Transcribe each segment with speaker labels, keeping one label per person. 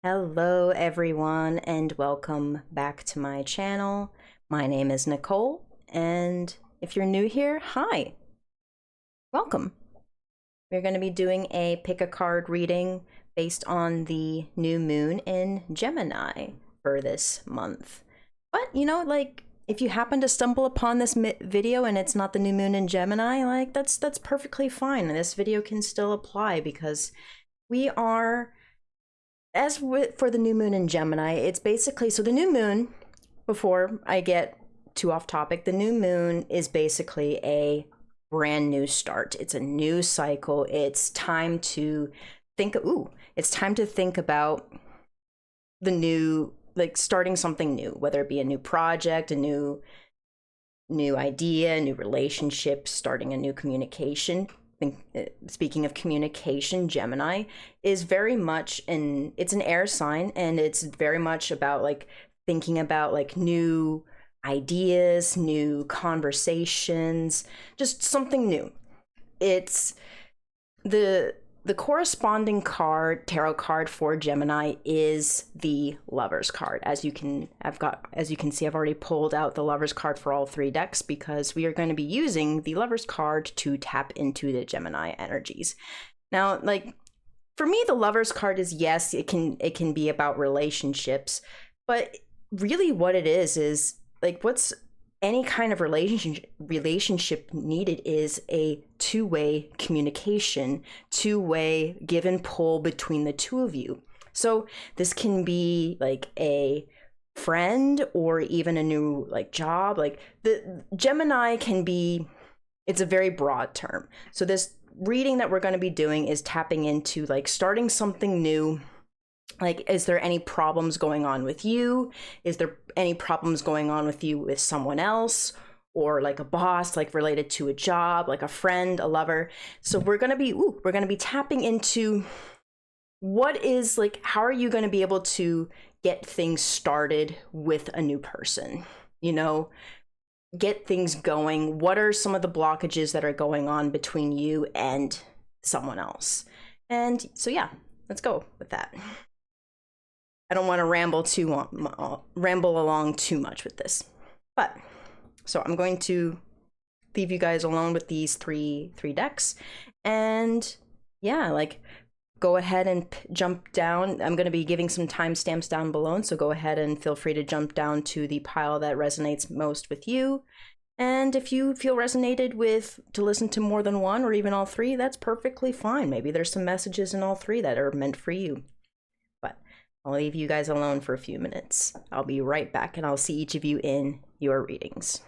Speaker 1: Hello everyone and welcome back to my channel. My name is Nicole, and if you're new here, hi. Welcome. We're going to be doing a pick a card reading based on the new moon in Gemini for this month. But if you happen to stumble upon this video and it's not the new moon in Gemini, that's perfectly fine. This video can still apply because we are, for the new moon in Gemini, it's basically, so the new moon, before I get too off topic, the new moon is basically a brand new start. It's a new cycle. It's time to think, it's time to think about the new, starting something new, whether it be a new project, a new idea, a new relationship, starting a new communication. Speaking of communication, Gemini is very much it's an air sign, and it's very much about thinking about new ideas, new conversations, just something new. It's the corresponding tarot card for Gemini is the Lover's card. As you can see, I've already pulled out the Lover's card for all three decks because we are going to be using the Lover's card to tap into the Gemini energies. Now, for me, the Lover's card is, yes, it can be about relationships, but really what it is what's any kind of relationship needed is a two-way communication, two-way give and pull between the two of you. So this can be a friend or even a new job. The Gemini can be, it's a very broad term. So this reading that we're going to be doing is tapping into starting something new. Is there any problems going on with you? Is there any problems going on with you with someone else, or a boss, related to a job, a friend, a lover? So we're going to be tapping into what is how are you going to be able to get things started with a new person? Get things going. What are some of the blockages that are going on between you and someone else? And so yeah, let's go with that. I don't want to ramble along too much with this, but so I'm going to leave you guys alone with these three decks, and yeah, go ahead and jump down. I'm going to be giving some timestamps down below, so go ahead and feel free to jump down to the pile that resonates most with you. And if you feel resonated with to listen to more than one or even all three, that's perfectly fine. Maybe there's some messages in all three that are meant for you. I'll leave you guys alone for a few minutes. I'll be right back, and I'll see each of you in your readings.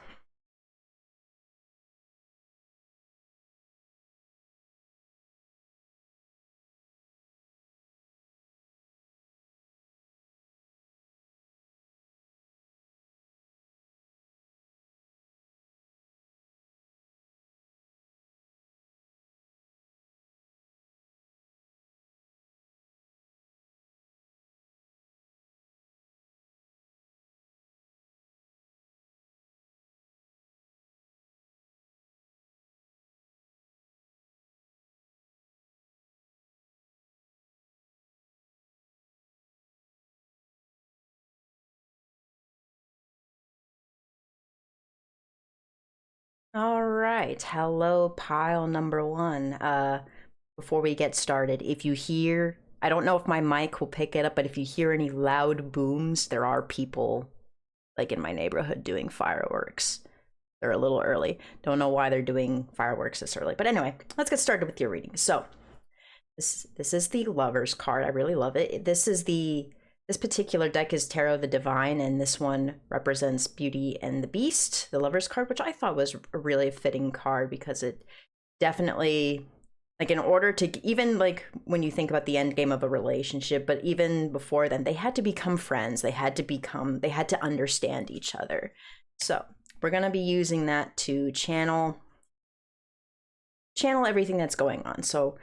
Speaker 1: All right, hello pile number one. Before we get started, if you hear, I don't know if my mic will pick it up, but if you hear any loud booms, there are people in my neighborhood doing fireworks. They're a little early. Don't know why they're doing fireworks this early, but anyway, let's get started with your reading. So this is the Lover's card. I really love it. This particular deck is Tarot of the Divine, and this one represents Beauty and the Beast, the Lover's card, which I thought was a really fitting card because it definitely, in order to, even when you think about the end game of a relationship, but even before then, they had to become friends. They had to understand each other. So we're going to be using that to channel everything that's going on. So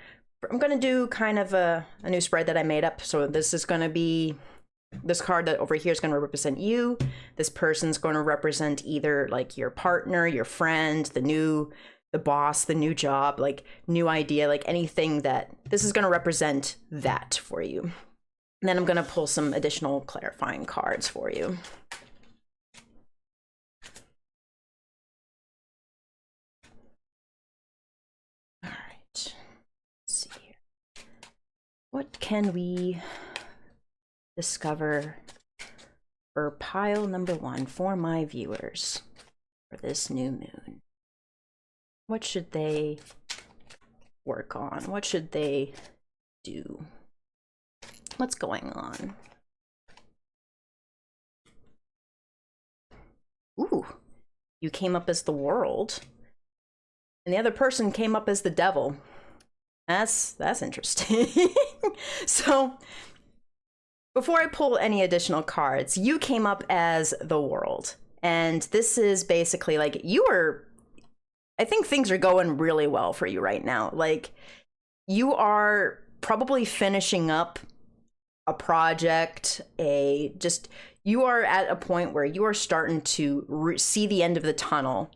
Speaker 1: I'm going to do kind of a new spread that I made up. So this is going to be, this card that over here is going to represent you. This person's going to represent either your partner, your friend, the boss, the new job, new idea, anything that this is going to represent that for you. And then I'm going to pull some additional clarifying cards for you. All right. Let's see here. What can we discover for pile number 1 for my viewers for this new moon? What should they work on? What should they do? What's going on? Ooh, you came up as the world, and the other person came up as the devil. That's interesting. So, before I pull any additional cards, you came up as the world, and this is basically like I think things are going really well for you right now. Like, you are probably finishing up a project, you are at a point where you are starting to see the end of the tunnel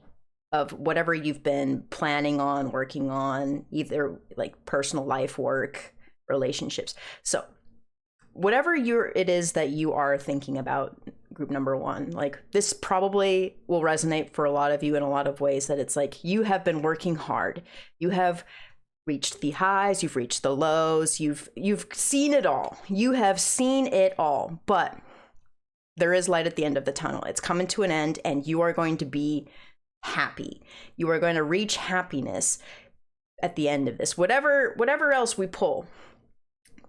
Speaker 1: of whatever you've been planning on, working on, either like personal life, work, relationships. So whatever it is that you are thinking about, group number 1, like this probably will resonate for a lot of you in a lot of ways, that it's like you have been working hard. You have reached the highs, you've reached the lows, you've seen it all. You have seen it all, but there is light at the end of the tunnel. It's coming to an end, and you are going to be happy. You are going to reach happiness at the end of this. Whatever else we pull,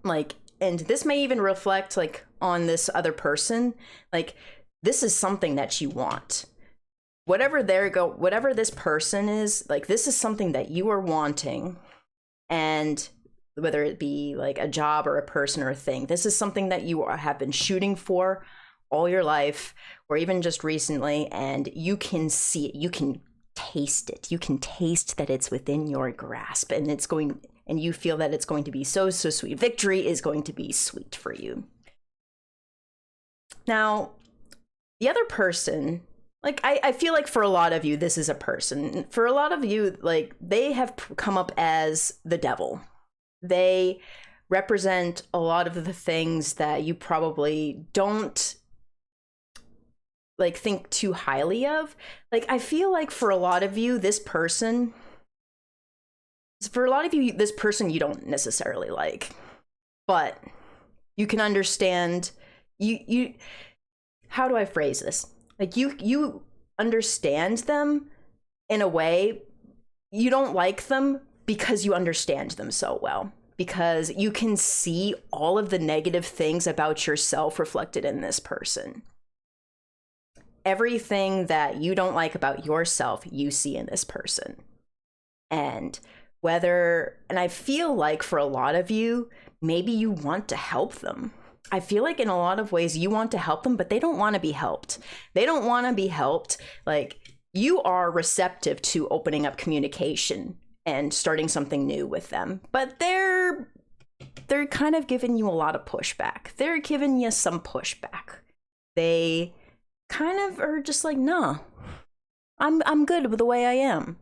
Speaker 1: like, and this may even reflect like on this other person, like this is something that you want. Whatever this person is, like this is something that you are wanting. And whether it be like a job or a person or a thing, this is something that you have been shooting for all your life, or even just recently, and you can see it, you can taste it, you can taste that it's within your grasp, and you feel that it's going to be so sweet. Victory is going to be sweet for you. Now, the other person, like I feel like for a lot of you, this is a person. For a lot of you, like they have come up as the devil. They represent a lot of the things that you probably don't like think too highly of. Like I feel like for a lot of you, this person you don't necessarily like, but you can understand. You how do I phrase this? Like you understand them in a way. You don't like them because you understand them so well, because you can see all of the negative things about yourself reflected in this person. Everything that you don't like about yourself, you see in this person. And I feel like for a lot of you, maybe you want to help them. I feel like in a lot of ways you want to help them, but they don't want to be helped. They don't want to be helped. Like you are receptive to opening up communication and starting something new with them, but they're kind of giving you a lot of pushback. They're giving you some pushback. They kind of are just like, no, I'm good with the way I am.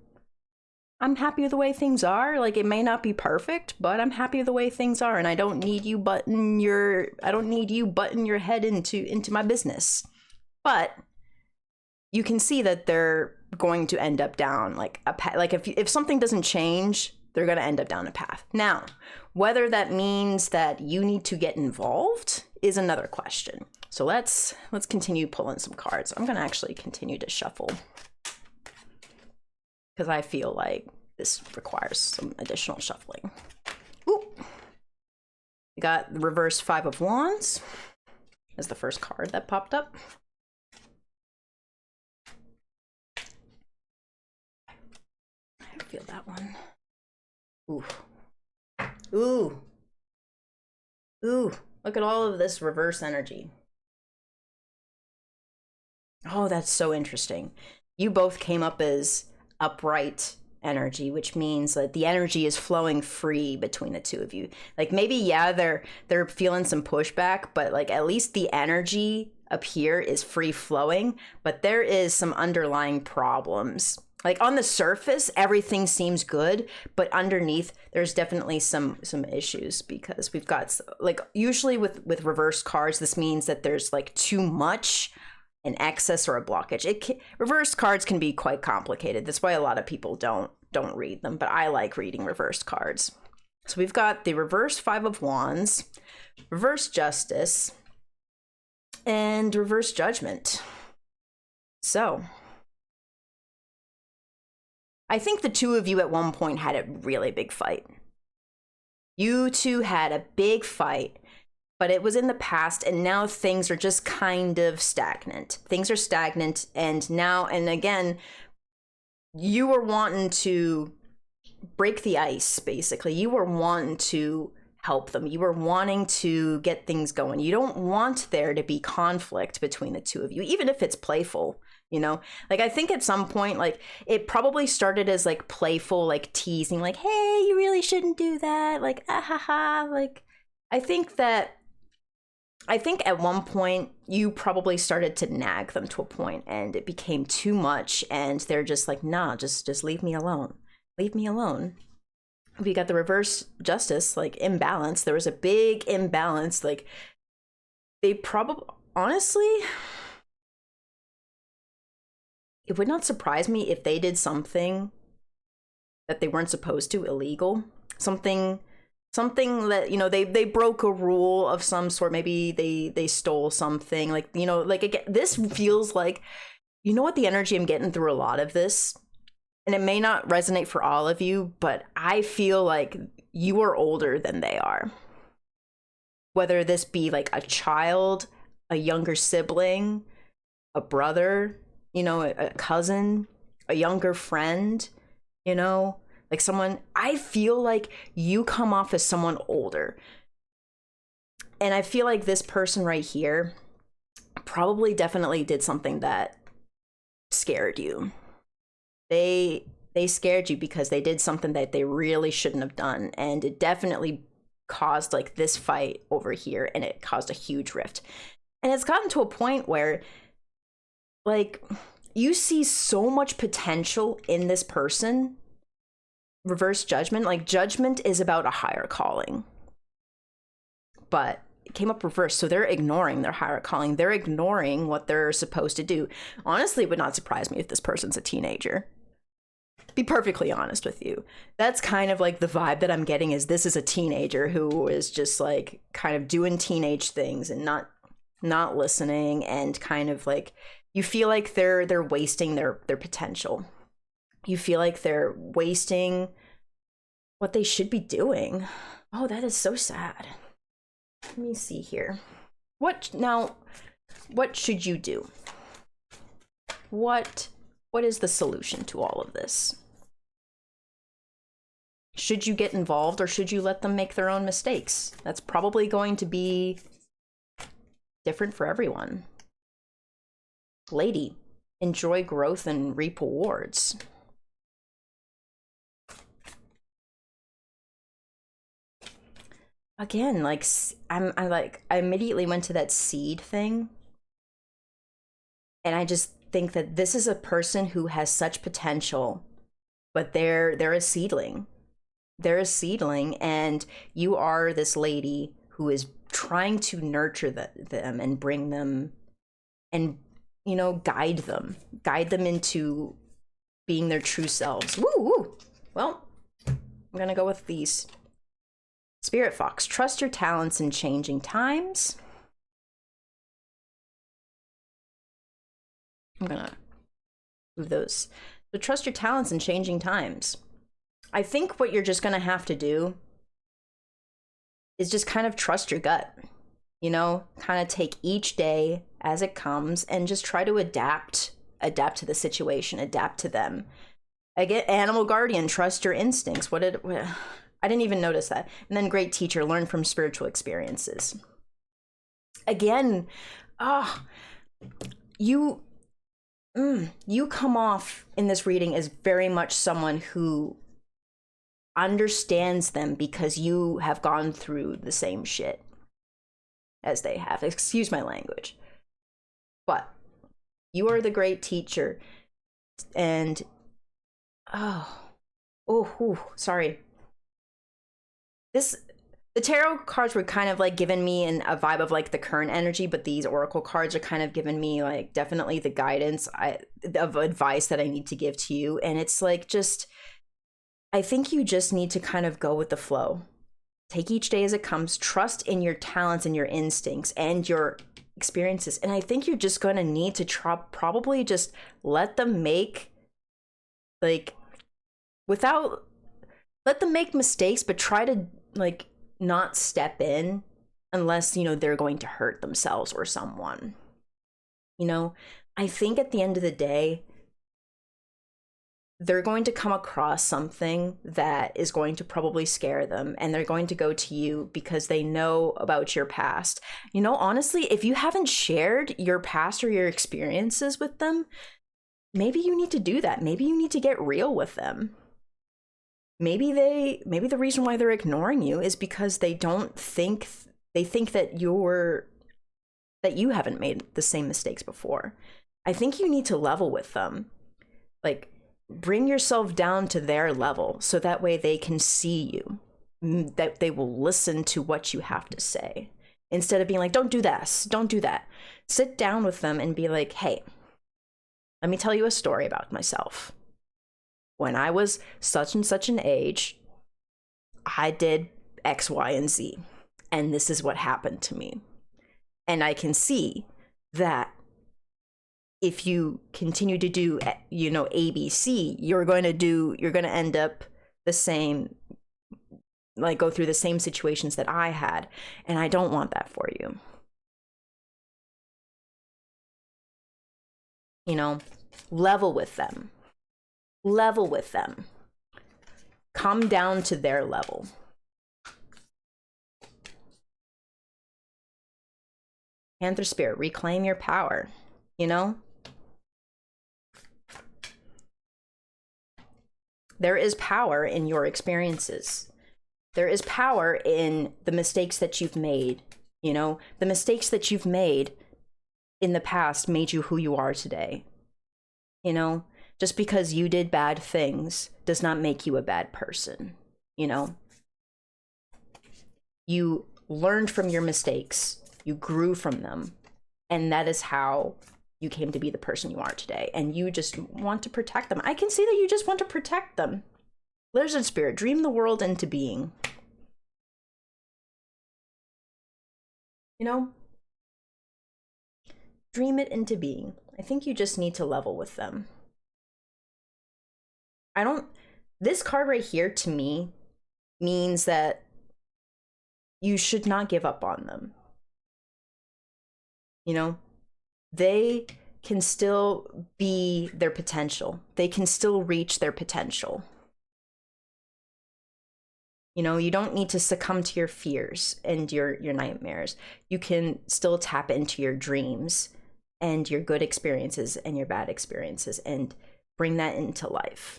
Speaker 1: I'm happy with the way things are. Like it may not be perfect, but I'm happy with the way things are, and I don't need you butting your head into my business. But you can see that they're going to end up down like a path. Like if something doesn't change, they're going to end up down a path. Now, whether that means that you need to get involved is another question. So let's continue pulling some cards. I'm going to actually continue to shuffle, because I feel like this requires some additional shuffling. Ooh. We got the reverse 5 of Wands as the first card that popped up. I feel that one. Ooh. Ooh. Ooh. Look at all of this reverse energy. Oh, that's so interesting. You both came up as upright energy, which means that the energy is flowing free between the two of you. Like maybe, yeah, they're feeling some pushback, but like at least the energy up here is free flowing, but there is some underlying problems Like on the surface, everything seems good, but underneath there's definitely some issues, because we've got, like, usually with reverse cards, this means that there's like too much, an excess, or a blockage. Reverse cards can be quite complicated. That's why a lot of people don't read them, but I like reading reverse cards. So we've got the reverse Five of Wands, reverse Justice, and reverse Judgment. So I think the two of you at one point had a really big fight. You two had a big fight, but it was in the past, and now things are just kind of stagnant. Things are stagnant, and now, and again, you were wanting to break the ice, basically. You were wanting to help them. You were wanting to get things going. You don't want there to be conflict between the two of you, even if it's playful. You know, like, I think at some point, like, it probably started as like playful, like teasing, like, hey, you really shouldn't do that, like, ah ha ha. Like, I think at one point you probably started to nag them to a point, and it became too much, and they're just like, nah, just leave me alone. Leave me alone. We got the reverse Justice, like, imbalance. There was a big imbalance. Like, they probably, honestly, it would not surprise me if they did something that they weren't supposed to, illegal. Something that, you know, they broke a rule of some sort. Maybe they stole something. Like, you know, like, again, this feels like, you know what the energy I'm getting through a lot of this? And it may not resonate for all of you, but I feel like you are older than they are. Whether this be like a child, a younger sibling, a brother, you know, a cousin, a younger friend, you know, like someone, I feel like you come off as someone older. And I feel like this person right here probably definitely did something that scared you. They scared you because they did something that they really shouldn't have done. And it definitely caused like this fight over here, and it caused a huge rift. And it's gotten to a point where, like, you see so much potential in this person. Reverse Judgment, like, Judgment is about a higher calling, but it came up reverse, so they're ignoring their higher calling. They're ignoring what they're supposed to do. Honestly, it would not surprise me if this person's a teenager. Be perfectly honest with you. That's kind of like the vibe that I'm getting, is this is a teenager who is just like kind of doing teenage things and not listening, and kind of like, you feel like they're wasting their potential. You feel like they're wasting what they should be doing. Oh, that is so sad. Let me see here. What should you do? What is the solution to all of this? Should you get involved, or should you let them make their own mistakes? That's probably going to be different for everyone. Lady, enjoy growth and reap rewards. Again, like, I immediately went to that seed thing, and I just think that this is a person who has such potential, but they're a seedling. They're a seedling, and you are this lady who is trying to nurture them and bring them, and, you know, guide them into being their true selves. Woo! Well, I'm gonna go with these. Spirit Fox, trust your talents in changing times. I'm gonna move those. So trust your talents in changing times. I think what you're just gonna have to do is just kind of trust your gut. You know, kind of take each day as it comes and just try to adapt to the situation, adapt to them. Again, Animal Guardian, trust your instincts. I didn't even notice that. And then Great Teacher, learn from spiritual experiences. Again, you come off in this reading as very much someone who understands them because you have gone through the same shit as they have. Excuse my language. But you are the Great Teacher, and Sorry. The tarot cards were kind of like giving me a vibe of like the current energy, but these oracle cards are kind of giving me like definitely the guidance of advice that I need to give to you. And it's like, just, I think you just need to kind of go with the flow. Take each day as it comes, trust in your talents and your instincts and your experiences. And I think you're just going to need to probably just let them make, like, let them make mistakes, but try to like not step in unless, you know, they're going to hurt themselves or someone. You know, I think at the end of the day, they're going to come across something that is going to probably scare them, and they're going to go to you because they know about your past. You know, honestly, if you haven't shared your past or your experiences with them, maybe you need to do that. Maybe you need to get real with them. Maybe the reason why they're ignoring you is because they think that you haven't made the same mistakes before. I think you need to level with them. Like, bring yourself down to their level so that way they can see you, that they will listen to what you have to say, instead of being like, don't do this, don't do that. Sit down with them and be like, hey, let me tell you a story about myself. When I was such and such an age, I did X, Y, and Z, and this is what happened to me. And I can see that if you continue to do, you know, ABC, you're going to end up the same, like go through the same situations that I had. And I don't want that for you. You know, level with them. Level with them. Come down to their level. Panther Spirit, reclaim your power, you know? There is power in your experiences. There is power in the mistakes that you've made, you know? The mistakes that you've made in the past made you who you are today, you know? Just because you did bad things does not make you a bad person, you know? You learned from your mistakes, you grew from them, and that is how you came to be the person you are today. And you just want to protect them. I can see that you just want to protect them. Lizard Spirit, dream the world into being. You know? Dream it into being. I think you just need to level with them. This card right here to me means that you should not give up on them. You know, they can still be their potential. They can still reach their potential. You know, you don't need to succumb to your fears and your nightmares. You can still tap into your dreams and your good experiences and your bad experiences and bring that into life.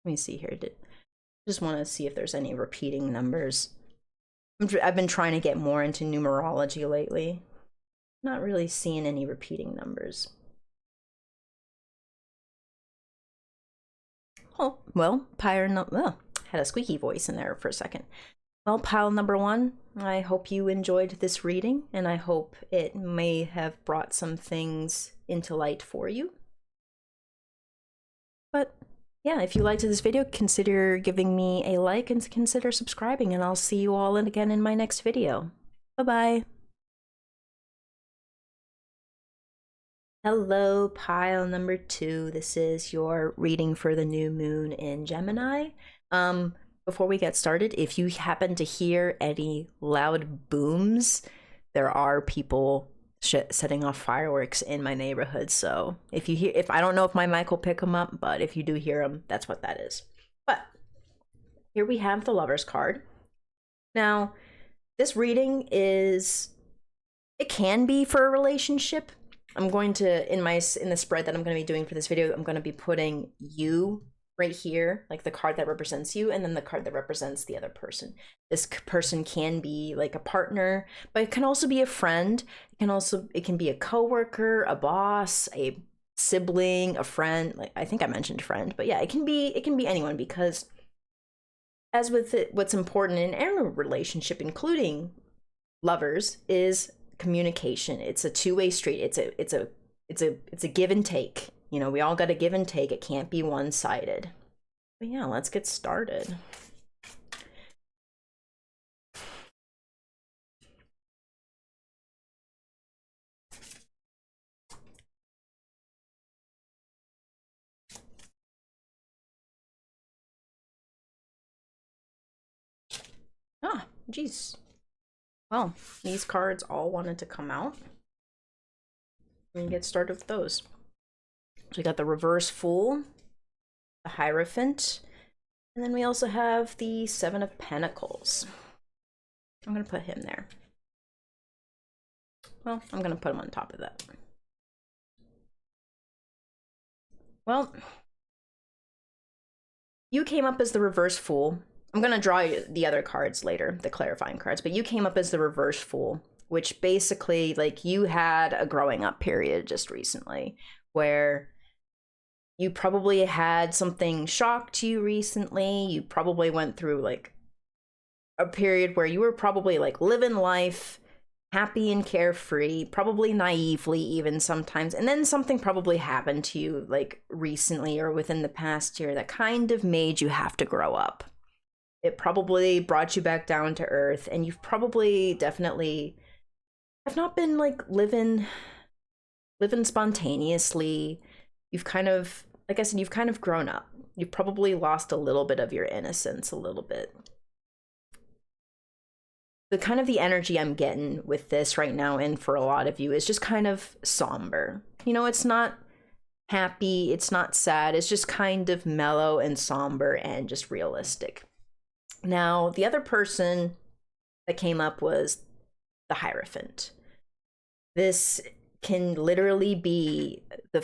Speaker 1: Let me see here. Just want to see if there's any repeating numbers. I've been trying to get more into numerology lately. Not really seeing any repeating numbers. Oh, well, had a squeaky voice in there for a second. Well, pile number one, I hope you enjoyed this reading, and I hope it may have brought some things into light for you. But yeah, if you liked this video, consider giving me a like and consider subscribing, and I'll see you all again in my next video. Bye-bye. Hello, pile number two. This is your reading for the new moon in Gemini. Before we get started, if you happen to hear any loud booms, there are people setting off fireworks in my neighborhood. So if I don't know if my mic will pick them up, but if you do hear them, that's what that is. But here we have the Lover's card. Now, this reading it can be for a relationship. I'm going to, in the spread that I'm going to be doing for this video, I'm going to be putting you right here, like the card that represents you, and then the card that represents the other person. This person can be like a partner, but it can also be a friend. It can be a coworker, a boss, a sibling, a friend. Like, I think I mentioned friend, but yeah, it can be anyone, because as with it, what's important in every relationship, including lovers, is communication. It's a two-way street. It's a give and take. You know, we all got to give and take. It can't be one-sided. But yeah, let's get started. Ah, geez. Well, these cards all wanted to come out. We can get started with those. So we got the Reverse Fool, the Hierophant, and then we also have the Seven of Pentacles. I'm going to put him there. Well, I'm going to put him on top of that. Well, you came up as the Reverse Fool. I'm going to draw the other cards later, the clarifying cards, but you came up as the Reverse Fool, which basically, like, you had a growing up period just recently where you probably had something shocked you recently. You probably went through like a period where you were probably like living life happy and carefree, probably naively even sometimes, and then something probably happened to you like recently or within the past year that kind of made you have to grow up. It probably brought you back down to earth, and you've probably definitely have not been like living spontaneously. You've kind of, like I said, you've kind of grown up. You've probably lost a little bit of your innocence, a little bit. The kind of the energy I'm getting with this right now, and for a lot of you, is just kind of somber. You know, it's not happy, it's not sad, it's just kind of mellow and somber and just realistic. Now, the other person that came up was the Hierophant. This can literally be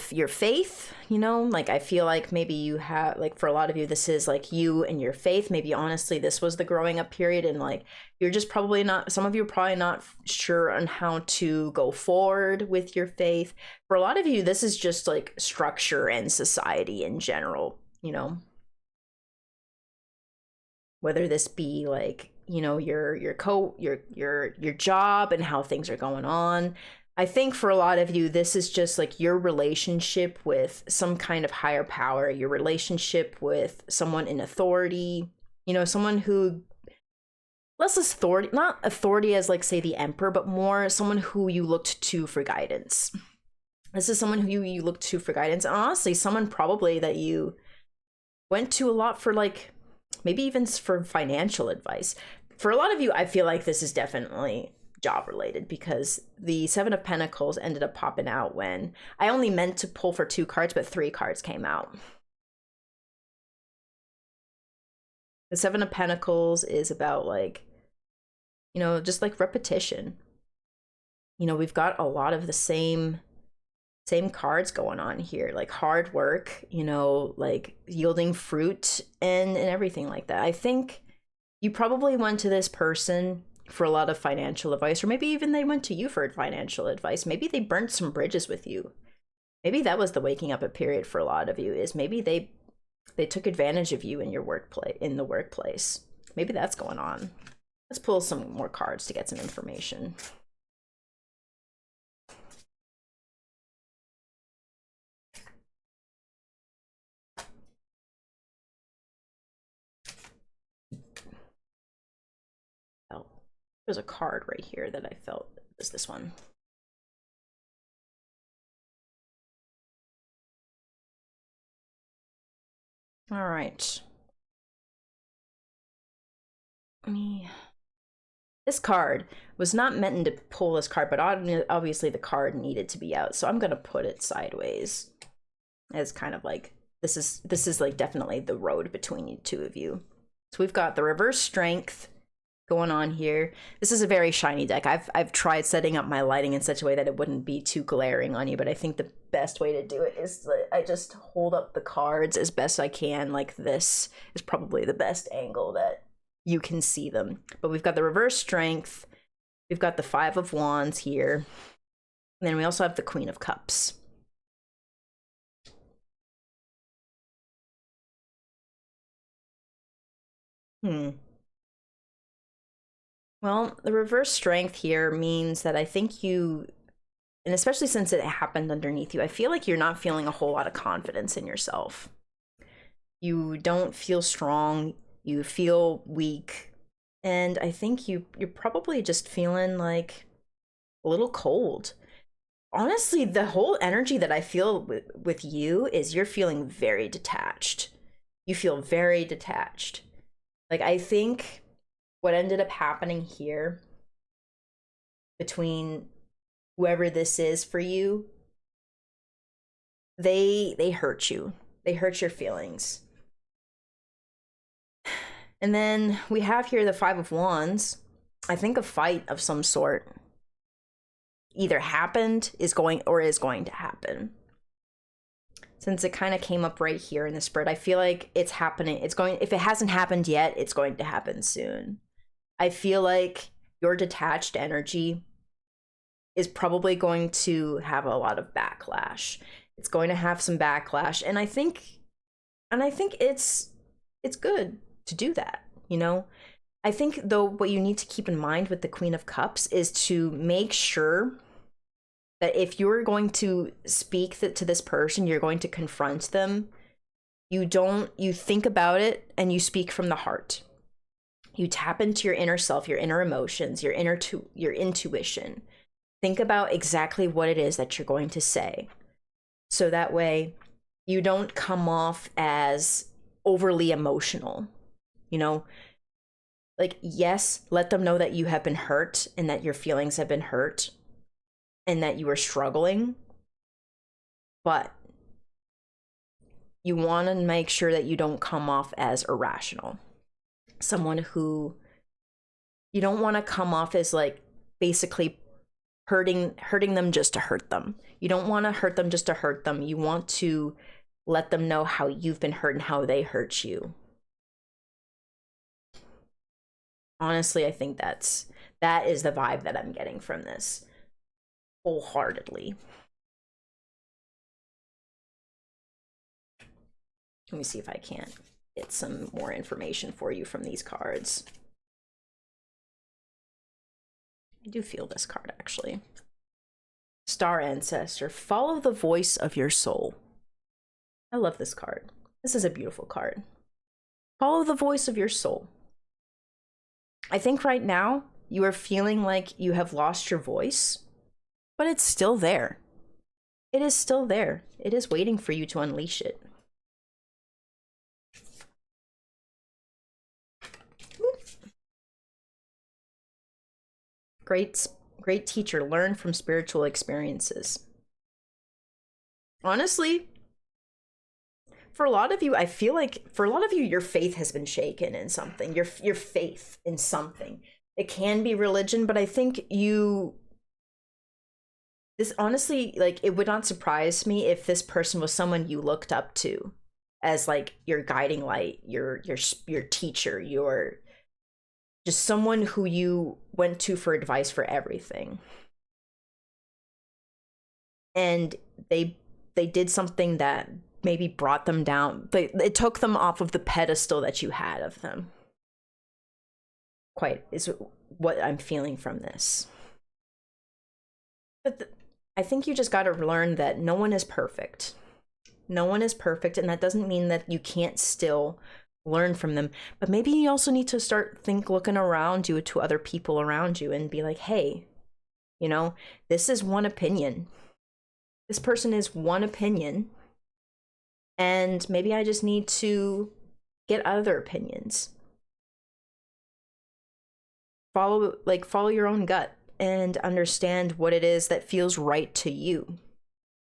Speaker 1: your faith, you know, like I feel like maybe you have, like for a lot of you, this is like you and your faith. Maybe honestly, this was the growing up period, and like you're just probably not, some of you are probably not sure on how to go forward with your faith. For a lot of you, this is just like structure and society in general, you know, whether this be like, you know, your job and how things are going on. I think for a lot of you, this is just like your relationship with some kind of higher power, your relationship with someone in authority, you know, someone who, less authority, not authority as like say the emperor, but more someone who you looked to for guidance. This is someone who you looked to for guidance. And honestly, someone probably that you went to a lot for, like, maybe even for financial advice. For a lot of you, I feel like this is definitely job related, because the Seven of Pentacles ended up popping out when I only meant to pull for 2 cards, but 3 cards came out. The Seven of Pentacles is about, like, you know, just like repetition. You know, we've got a lot of the same cards going on here, like hard work, you know, like yielding fruit and everything like that. I think you probably went to this person for a lot of financial advice, or maybe even they went to you for financial advice. Maybe they burnt some bridges with you. Maybe that was the waking up a period for a lot of you, is maybe they took advantage of you in your the workplace. Maybe that's going on. Let's pull some more cards to get some information. Oh, there's a card right here that I felt was this one. All right. This card was not meant to pull this card, but obviously the card needed to be out, so I'm gonna put it sideways as kind of like this is like definitely the road between you two of you. So we've got the Reverse Strength going on here. This is a very shiny deck. I've tried setting up my lighting in such a way that it wouldn't be too glaring on you, but I think the best way to do it is that I just hold up the cards as best I can. Like, this is probably the best angle that you can see them. But we've got the Reverse Strength, we've got the 5 of Wands here, and then we also have the Queen of Cups. Well, the reverse strength here means that I think you, and especially since it happened underneath you, I feel like you're not feeling a whole lot of confidence in yourself. You don't feel strong, you feel weak, and I think you're probably just feeling like a little cold. Honestly, the whole energy that I feel with you is you're feeling very detached. You feel very detached. Like, I think what ended up happening here between whoever this is for you, they hurt you. They hurt your feelings. And then we have here the Five of Wands. I think a fight of some sort either happened, is going to happen. Since it kind of came up right here in the spread, I feel like it's happening. It's going, if it hasn't happened yet, it's going to happen soon. I feel like your detached energy is probably going to have a lot of backlash. It's going to have some backlash, and I think it's good to do that, you know? I think, though, what you need to keep in mind with the Queen of Cups is to make sure that if you're going to speak to this person, you're going to confront them, you think about it and you speak from the heart. You tap into your inner self, your inner emotions, your intuition. Think about exactly what it is that you're going to say. So that way you don't come off as overly emotional, you know? Like, yes, let them know that you have been hurt and that your feelings have been hurt and that you are struggling, but you want to make sure that you don't come off as irrational. Someone who you don't want to come off as like basically hurting them just to hurt them. You don't want to hurt them just to hurt them. You want to let them know how you've been hurt and how they hurt you. Honestly, I think that is the vibe that I'm getting from this wholeheartedly. Let me see if I can't get some more information for you from these cards. I do feel this card, actually. Star Ancestor, follow the voice of your soul. I love this card. This is a beautiful card. Follow the voice of your soul. I think right now you are feeling like you have lost your voice, but it's still there. It is still there. It is waiting for you to unleash it. Great teacher, learn from spiritual experiences. Honestly, for a lot of you, I feel like for a lot of you, your faith has been shaken in something. Your faith in something. It can be religion, but I think this honestly, like, it would not surprise me if this person was someone you looked up to as like your guiding light, your teacher, your just someone who you went to for advice for everything. And they did something that maybe brought them down. It took them off of the pedestal that you had of them. Quite is what I'm feeling from this. But I think you just got to learn that no one is perfect. No one is perfect, and that doesn't mean that you can't still learn from them. But maybe you also need to start looking around you to other people around you and be like, hey, you know, this is one opinion. This person is one opinion, and maybe I just need to get other opinions. Follow your own gut and understand what it is that feels right to you.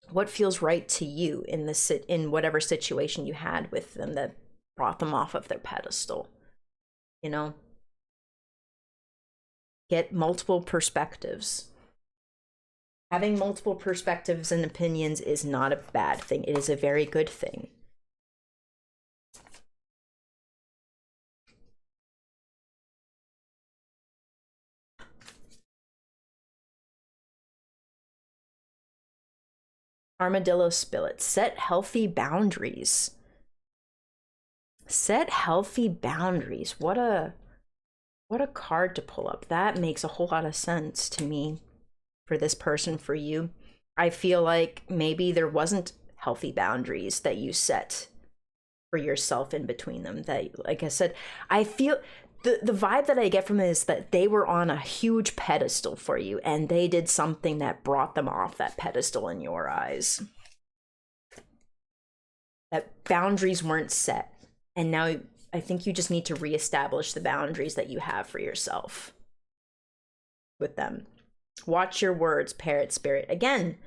Speaker 1: What feels right to you in whatever situation you had with them that brought them off of their pedestal, you know? Get multiple perspectives. Having multiple perspectives and opinions is not a bad thing. It is a very good thing. Armadillo Spillet, set healthy boundaries. Set healthy boundaries. What a card to pull up. That makes a whole lot of sense to me for this person, for you. I feel like maybe there wasn't healthy boundaries that you set for yourself in between them. That, like I said, I feel the vibe that I get from it is that they were on a huge pedestal for you and they did something that brought them off that pedestal in your eyes. That boundaries weren't set. And now I think you just need to reestablish the boundaries that you have for yourself with them. Watch your words, parrot spirit. Again,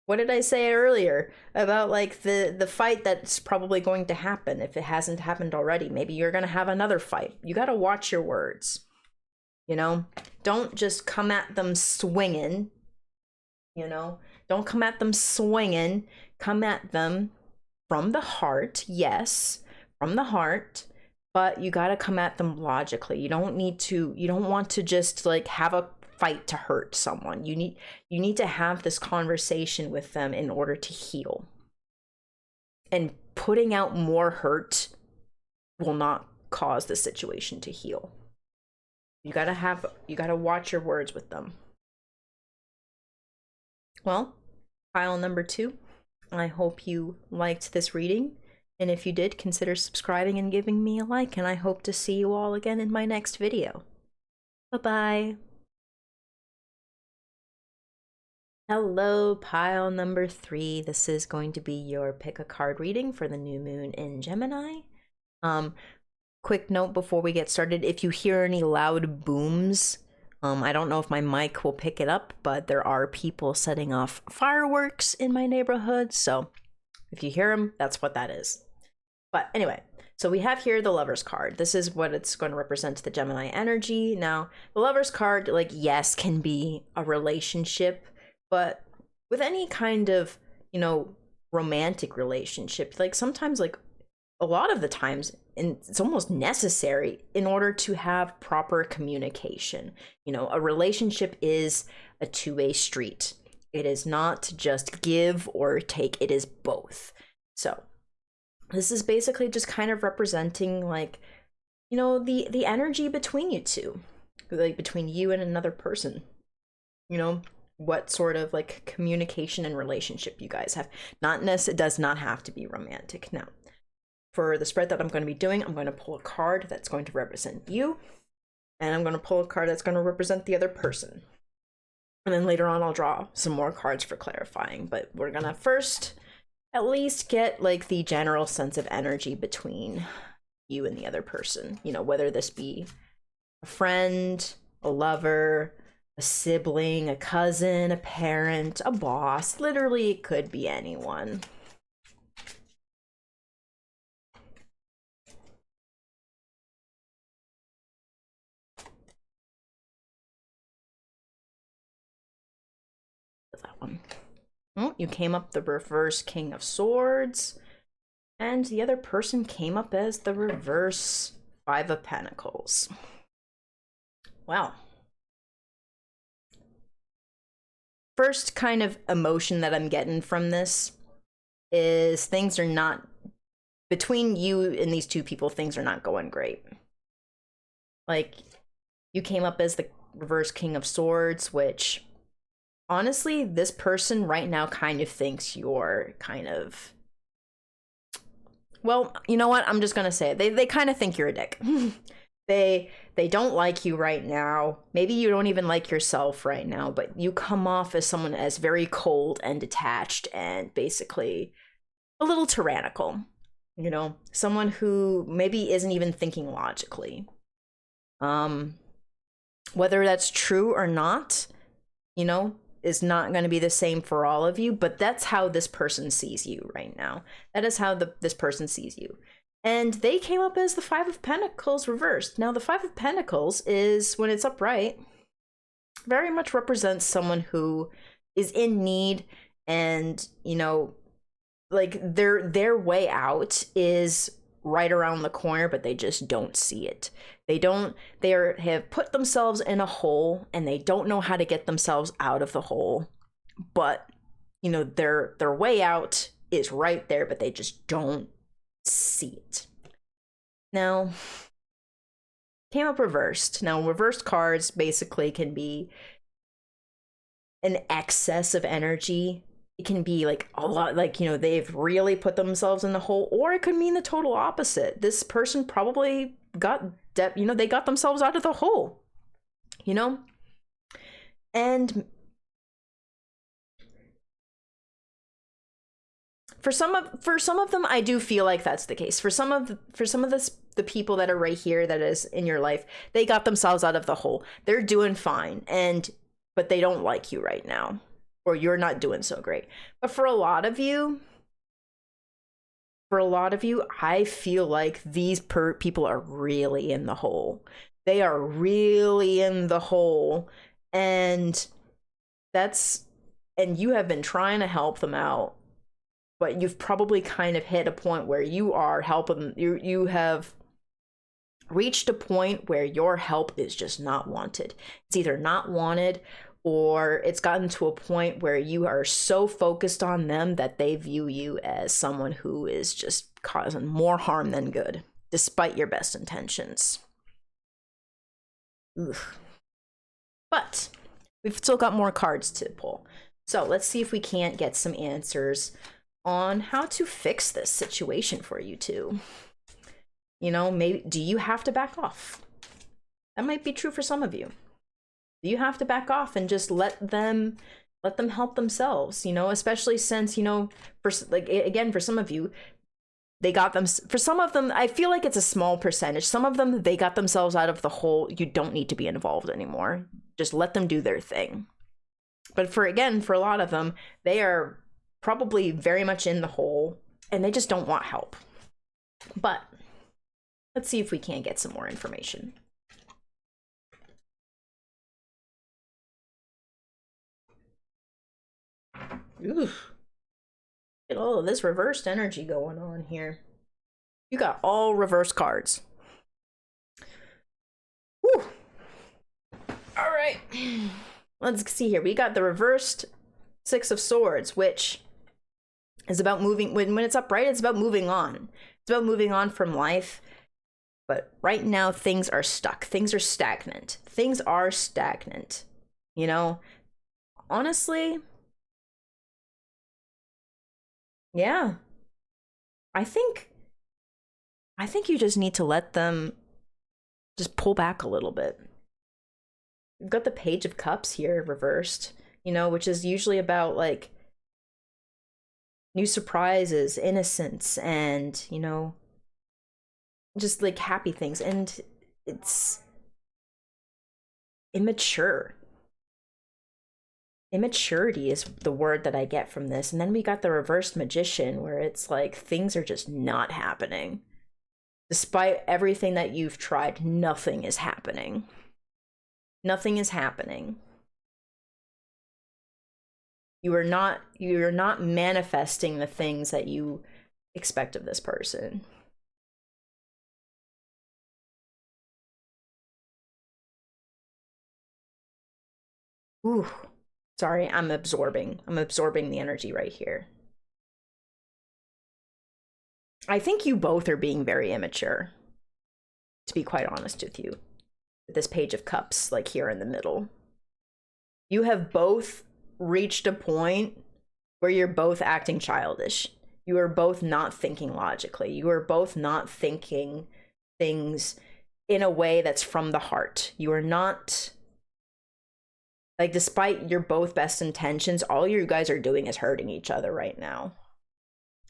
Speaker 1: what did I say earlier about like the fight that's probably going to happen if it hasn't happened already? Maybe you're going to have another fight. You got to watch your words. You know, don't just come at them swinging. You know, don't come at them swinging. Come at them from the heart. Yes, from the heart. But you got to come at them logically. You don't want to just like have a fight to hurt someone. You need to have this conversation with them in order to heal. And putting out more hurt will not cause the situation to heal. You got to watch your words with them. Well, pile number 2. I hope you liked this reading. And if you did, consider subscribing and giving me a like. And I hope to see you all again in my next video. Bye-bye. Hello, pile number 3. This is going to be your pick a card reading for the new moon in Gemini. Quick note before we get started, if you hear any loud booms, I don't know if my mic will pick it up, but there are people setting off fireworks in my neighborhood, so if you hear them, that's what that is. But anyway, so we have here the Lover's card. This is what it's going to represent to the Gemini energy. Now, the Lover's card, like, yes, can be a relationship, but with any kind of, you know, romantic relationship, like sometimes, like a lot of the times, and it's almost necessary in order to have proper communication. You know, a relationship is a two-way street. It is not just give or take, it is both. So this is basically just kind of representing, like, you know, the energy between you two, like between you and another person, you know, what sort of like communication and relationship you guys have. It does not have to be romantic. Now, for the spread that I'm going to be doing, I'm going to pull a card that's going to represent you, and I'm going to pull a card that's going to represent the other person. And then later on, I'll draw some more cards for clarifying, but we're going to first at least get like the general sense of energy between you and the other person. You know, whether this be a friend, a lover, a sibling, a cousin, a parent, a boss. Literally, it could be anyone. That one. Oh, you came up the reverse King of Swords, and the other person came up as the reverse Five of Pentacles. Wow. First kind of emotion that I'm getting from this is things are not, between you and these two people, things are not going great. Like, you came up as the reverse King of Swords, which honestly, this person right now kind of thinks you're kind of, well, you know what? I'm just gonna say it. They kind of think you're a dick. They don't like you right now. Maybe you don't even like yourself right now, but you come off as someone as very cold and detached and basically a little tyrannical. You know, someone who maybe isn't even thinking logically. Whether that's true or not, you know, is not going to be the same for all of you, but that's how this person sees you right now. That is how this person sees you. And they came up as the Five of Pentacles reversed. Now, the Five of Pentacles is, when it's upright, very much represents someone who is in need, and, you know, like their way out is right around the corner, but they just don't see it. They have put themselves in a hole and they don't know how to get themselves out of the hole. But, you know, their way out is right there, but they just don't see it. Now, came up reversed. Now, reversed cards basically can be an excess of energy. It can be like a lot, like, you know, they've really put themselves in the hole, or it could mean the total opposite. This person probably got, you know, they got themselves out of the hole, you know? And for some of them, I do feel like that's the case. For some of the people that are right here, that is in your life, they got themselves out of the hole. They're doing fine, but they don't like you right now, or you're not doing so great. But for a lot of you, I feel like these people are really in the hole. They are really in the hole, and you have been trying to help them out, but you've probably kind of hit a point where you are helping. You have reached a point where your help is just not wanted. It's either not wanted, or it's gotten to a point where you are so focused on them that they view you as someone who is just causing more harm than good, despite your best intentions. Ugh. But we've still got more cards to pull. So let's see if we can't get some answers on how to fix this situation for you two. You know, maybe, do you have to back off? That might be true for some of you. Do you have to back off and just let them help themselves, you know, especially since, you know, for some of you, they got them. For some of them, I feel like it's a small percentage. Some of them, they got themselves out of the hole. You don't need to be involved anymore. Just let them do their thing. But for a lot of them, they are probably very much in the hole, and they just don't want help. But let's see if we can't get some more information. Oof. Get all of this reversed energy going on here. You got all reverse cards. Whew. All right. Let's see here. We got the reversed Six of Swords, which is about moving. When it's upright, it's about moving on. It's about moving on from life. But right now, things are stuck. Things are stagnant. You know, honestly, yeah. I think you just need to let them just pull back a little bit. We've got the Page of Cups here reversed, you know, which is usually about like new surprises, innocence, and, you know, just like happy things. And it's immature. Immaturity is the word that I get from this. And then we got the reversed Magician, where it's like things are just not happening. Despite everything that you've tried, nothing is happening. Nothing is happening. You're not manifesting the things that you expect of this person. Ooh. Sorry, I'm absorbing the energy right here. I think you both are being very immature, to be quite honest with you. This Page of Cups, like here in the middle. You have both reached a point where you're both acting childish. You are both not thinking logically. You are both not thinking things in a way that's from the heart. You are not... Like, despite your both best intentions, all you guys are doing is hurting each other right now.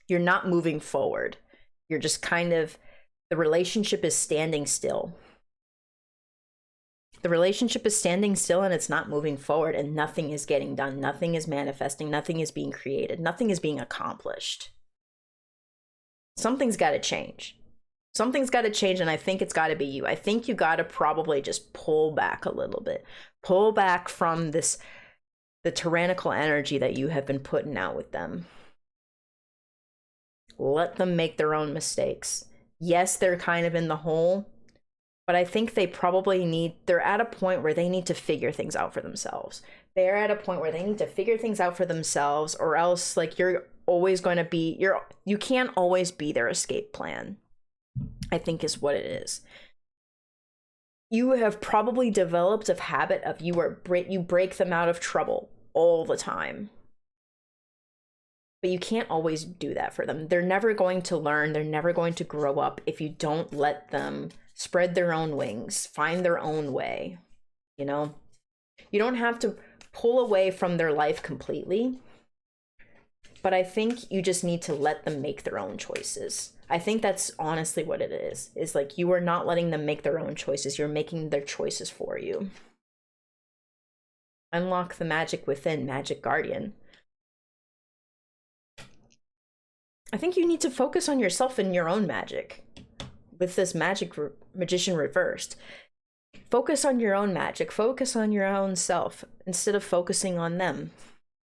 Speaker 1: You're not moving forward. You're just kind of, the relationship is standing still. The relationship is standing still, and it's not moving forward, and nothing is getting done. Nothing is manifesting. Nothing is being created. Nothing is being accomplished. Something's got to change. Something's got to change, and I think it's got to be you. I think you got to probably just pull back a little bit. Pull back from the tyrannical energy that you have been putting out with them. Let them make their own mistakes. Yes, they're kind of in the hole, but I think they're at a point where they need to figure things out for themselves. They're at a point where they need to figure things out for themselves, or else, like, you can't always be their escape plan. I think is what it is. You have probably developed a habit of you break them out of trouble all the time. But you can't always do that for them. They're never going to learn, they're never going to grow up if you don't let them spread their own wings, find their own way, you know? You don't have to pull away from their life completely, but I think you just need to let them make their own choices. I think that's honestly what it is like you are not letting them make their own choices, you're making their choices for you. Unlock the magic within, Magic Guardian. I think you need to focus on yourself and your own magic. With this magician reversed, focus on your own magic, focus on your own self instead of focusing on them.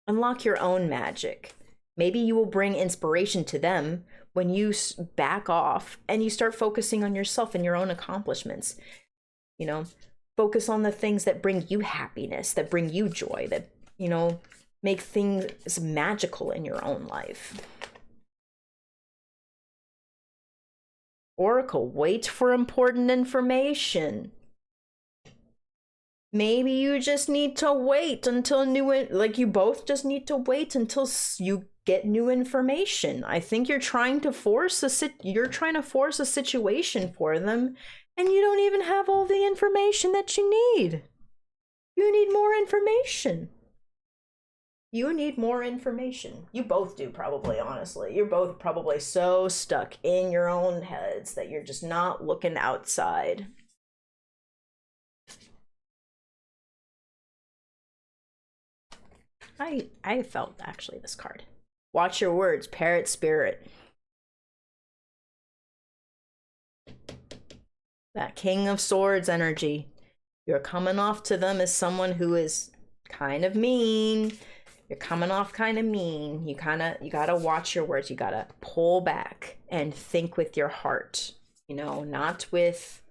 Speaker 1: Unlock your own magic. Maybe you will bring inspiration to them when you back off and you start focusing on yourself and your own accomplishments. You know, focus on the things that bring you happiness, that bring you joy, that, you know, make things magical in your own life. Oracle, wait for important information. Maybe you just need to wait until you both just need to wait until you get new information. I think you're trying to force a situation for them, and you don't even have all the information that you need. You need more information. You need more information. You both do, probably, honestly. You're both probably so stuck in your own heads that you're just not looking outside. I felt, actually, this card. Watch your words, Parrot Spirit. That King of Swords energy. You're coming off to them as someone who is kind of mean. You're coming off kind of mean. You gotta watch your words. You gotta pull back and think with your heart, you know, not with,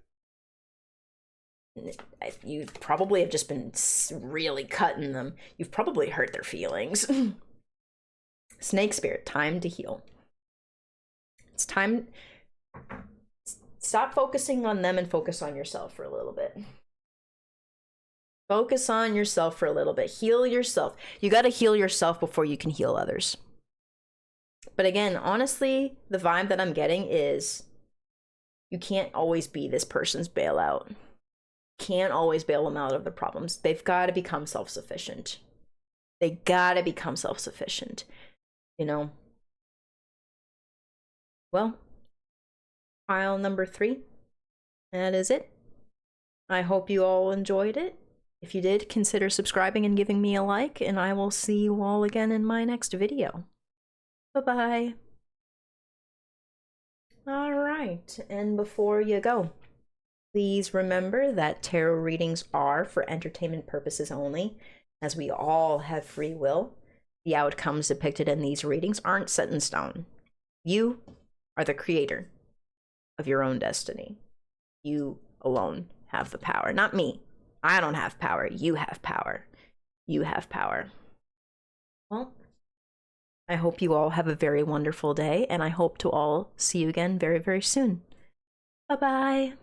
Speaker 1: you probably have just been really cutting them. You've probably hurt their feelings. Snake Spirit, time to heal. It's time. Stop focusing on them and focus on yourself for a little bit. Focus on yourself for a little bit. Heal yourself. You got to heal yourself before you can heal others. But again, honestly, the vibe that I'm getting is you can't always be this person's bailout. Can't always bail them out of their problems. They've got to become self-sufficient. They got to become self-sufficient, you know? Well, file number 3. That is it. I hope you all enjoyed it. If you did, consider subscribing and giving me a like, and I will see you all again in my next video. Bye-bye. All right, and before you go, please remember that tarot readings are for entertainment purposes only, as we all have free will. The outcomes depicted in these readings aren't set in stone. You are the creator of your own destiny. You alone have the power, not me. I don't have power. You have power. You have power. Well, I hope you all have a very wonderful day, and I hope to all see you again very, very soon. Bye-bye.